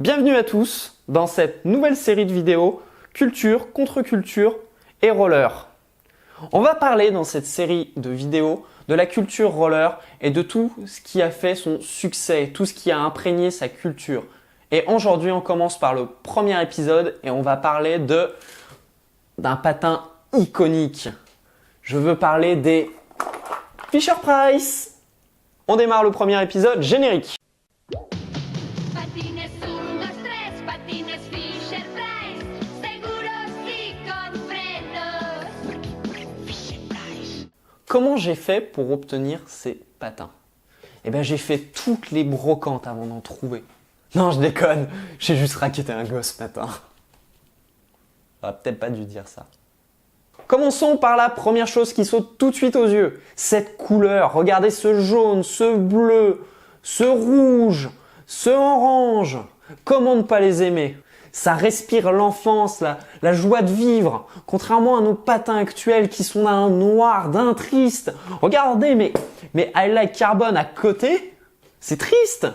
Bienvenue à tous dans cette nouvelle série de vidéos culture, contre-culture et roller. On va parler dans cette série de vidéos de la culture roller et de tout ce qui a fait son succès, tout ce qui a imprégné sa culture. Et aujourd'hui, on commence par le premier épisode et on va parler d'un patin iconique. Je veux parler des Fisher-Price. On démarre le premier épisode, générique. Patines sullo stress, patines Fisher-Price, seguro si con freno. Fisher-Price. Comment j'ai fait pour obtenir ces patins? Eh bien, j'ai fait toutes les brocantes avant d'en trouver. Non, je déconne, j'ai juste raquetté un gosse ce matin. J'aurais peut-être pas dû dire ça. Commençons par la première chose qui saute tout de suite aux yeux. Cette couleur, regardez ce jaune, ce bleu, ce rouge, ce orange. Comment ne pas les aimer? Ça respire l'enfance, la joie de vivre. Contrairement à nos patins actuels qui sont d'un noir, d'un triste. Regardez, mais Highlight Carbon à côté, c'est triste.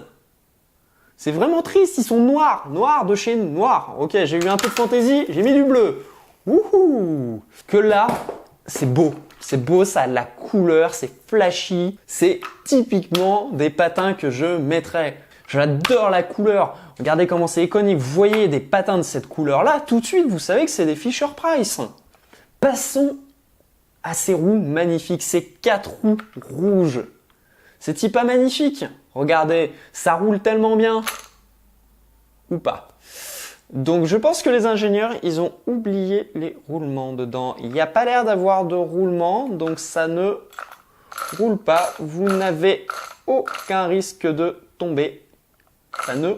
C'est vraiment triste, ils sont noirs. Noirs de chez Noir. Ok, j'ai eu un peu de fantaisie, j'ai mis du bleu. Wouhou! Que là, c'est beau. C'est beau, ça a de la couleur, c'est flashy. C'est typiquement des patins que je mettrais. J'adore la couleur. Regardez comment c'est iconique. Vous voyez des patins de cette couleur-là, tout de suite, vous savez que c'est des Fisher-Price. Passons à ces roues magnifiques, ces 4 roues rouges. C'est-il pas magnifique? Regardez, ça roule tellement bien. Ou pas. Donc je pense que les ingénieurs, ils ont oublié les roulements dedans. Il n'y a pas l'air d'avoir de roulement, donc ça ne roule pas. Vous n'avez aucun risque de tomber. Ça ne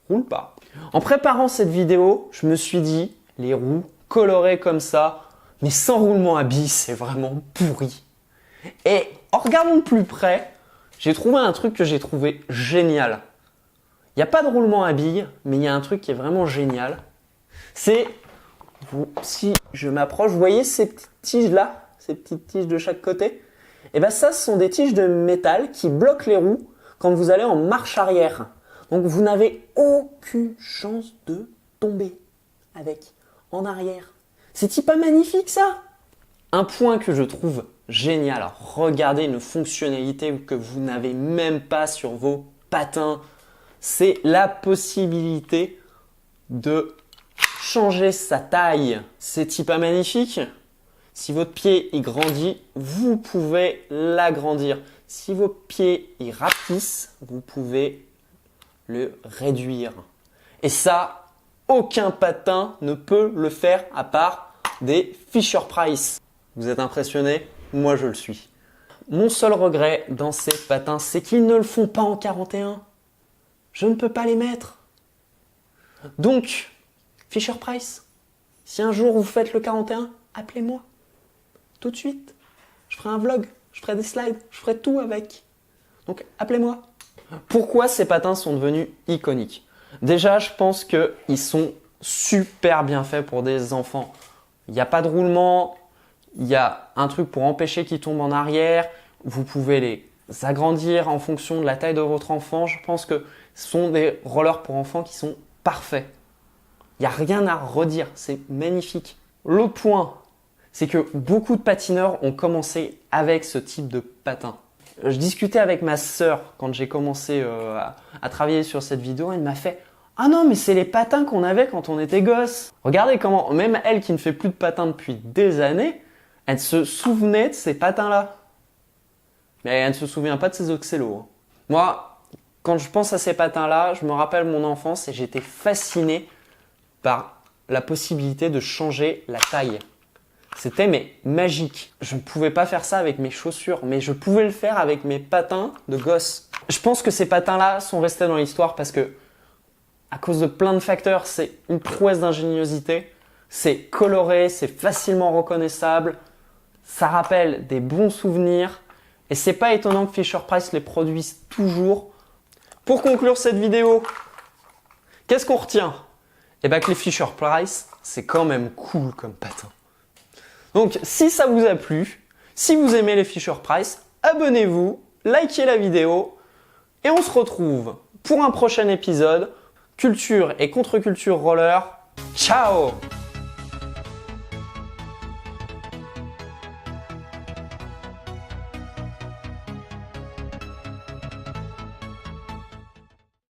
roule pas. En préparant cette vidéo, je me suis dit, les roues colorées comme ça, mais sans roulement à billes, c'est vraiment pourri. Et en regardant de plus près, j'ai trouvé un truc que j'ai trouvé génial. Il n'y a pas de roulement à billes, mais il y a un truc qui est vraiment génial. C'est, si je m'approche, vous voyez ces petites tiges là, ces petites tiges de chaque côté? Et bien ça, ce sont des tiges de métal qui bloquent les roues quand vous allez en marche arrière. Donc vous n'avez aucune chance de tomber avec en arrière. C'est-il pas magnifique ça? Un point que je trouve génial, regardez une fonctionnalité que vous n'avez même pas sur vos patins. C'est la possibilité de changer sa taille. C'est-il pas magnifique? Si votre pied il grandit, vous pouvez l'agrandir. Si vos pieds ils rapetissent, vous pouvez le réduire. Et ça, aucun patin ne peut le faire à part des Fisher-Price. Vous êtes impressionné? Moi je le suis. Mon seul regret dans ces patins, c'est qu'ils ne le font pas en 41. Je ne peux pas les mettre. Donc, Fisher-Price, si un jour vous faites le 41, appelez-moi. Tout de suite. Je ferai un vlog, je ferai des slides, je ferai tout avec. Donc, appelez-moi. Pourquoi ces patins sont devenus iconiques? Déjà, je pense qu'ils sont super bien faits pour des enfants. Il n'y a pas de roulement, il y a un truc pour empêcher qu'ils tombent en arrière. Vous pouvez les agrandir en fonction de la taille de votre enfant. Je pense que ce sont des rollers pour enfants qui sont parfaits. Il n'y a rien à redire, c'est magnifique. L'autre point, c'est que beaucoup de patineurs ont commencé avec ce type de patin. Je discutais avec ma sœur quand j'ai commencé à travailler sur cette vidéo. Elle m'a fait « Ah non, mais c'est les patins qu'on avait quand on était gosse !» Regardez comment, même elle qui ne fait plus de patins depuis des années, elle se souvenait de ces patins-là. Mais elle ne se souvient pas de ses Oxelo. Moi, quand je pense à ces patins-là, je me rappelle mon enfance et j'étais fasciné par la possibilité de changer la taille. C'était magique. Je ne pouvais pas faire ça avec mes chaussures, mais je pouvais le faire avec mes patins de gosse. Je pense que ces patins-là sont restés dans l'histoire parce que, à cause de plein de facteurs, c'est une prouesse d'ingéniosité. C'est coloré, c'est facilement reconnaissable. Ça rappelle des bons souvenirs. Et c'est pas étonnant que Fisher-Price les produise toujours. Pour conclure cette vidéo, qu'est-ce qu'on retient? Eh bien que les Fisher-Price, c'est quand même cool comme patin. Donc si ça vous a plu, si vous aimez les Fisher-Price, abonnez-vous, likez la vidéo et on se retrouve pour un prochain épisode culture et contre-culture roller. Ciao!